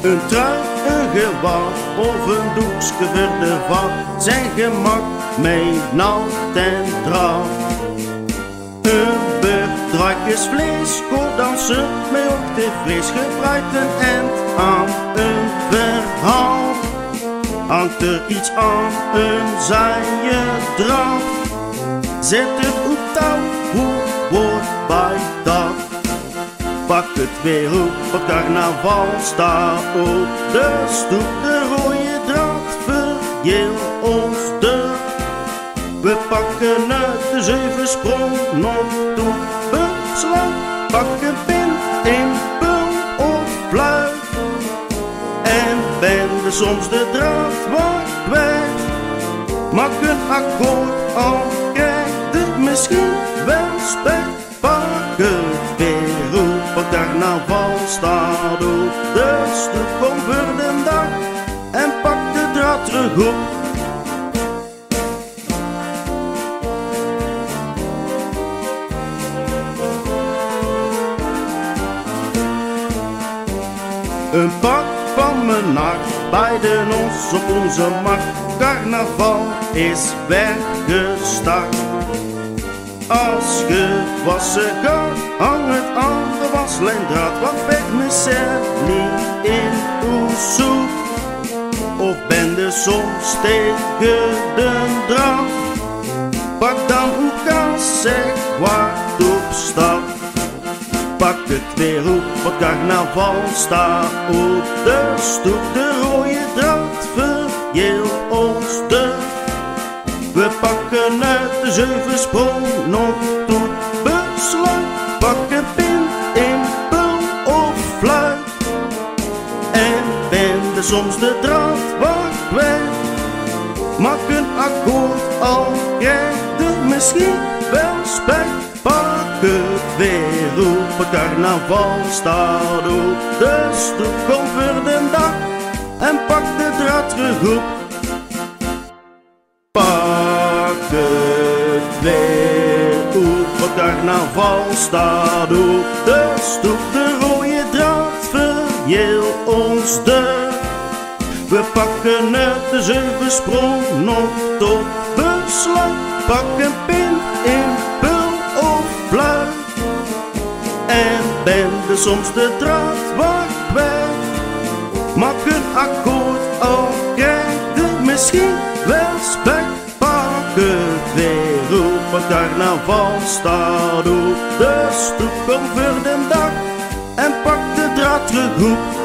Een trui, een gewaad of een doekske voor de vat, zijn gemak mee naald en draad. Een bedragjes vlees, dansen met ook de vlees gebruikt een end aan een verhaal. Hangt er iets aan een zaaie draad, zet het op touw, hoe wordt bij dat? Pak het weer op, het carnaval staat op de stoep. De rode draad vergeel ons de. We pakken uit de 7 sprong nog toe. Besluit, pakken pin in pul of fluit. En bende soms de draad wat kwijt. Maak een akkoord, al krijgt het misschien wel spijt. Pak het weer op, het carnaval staat op de stoep. Kom voor de dag en pak de draad terug op. Een pak van mijn nacht, beide ons op onze macht. Carnaval is weggestart. Als gewassen gaat, hang het aan de waslijndraad. Wat weg me Sally in uw soep. Of ben de soms tegen de draad. Pak dan uw kaas, zeg waar op staat. Pak het weer op, het carnaval staat op de stoep. De rode draad vergeel ons de. We pakken uit de 7 sprong nog tot besluit. Pakken pin in pul of fluit. En bende soms de draad wat kwijt. Maak een akkoord, al krijgt het misschien wel spijt. Pak het weer op, het carnaval staat op de stoep. Kom voor de dag en pak de draad terug op. Pak het weer op, het carnaval staat op de stoep. De rode draad vergeel ons de. We pakken uit de 7 sprong nog tot besluit. Pak een pin in pul of fluit. En bende soms de draad wat kwijt. Maak een akkoord, al krijgt het misschien wel spijt. Pak het weer op, het carnaval staat op de stoep. Kom voor de dag en pak de draad terug op.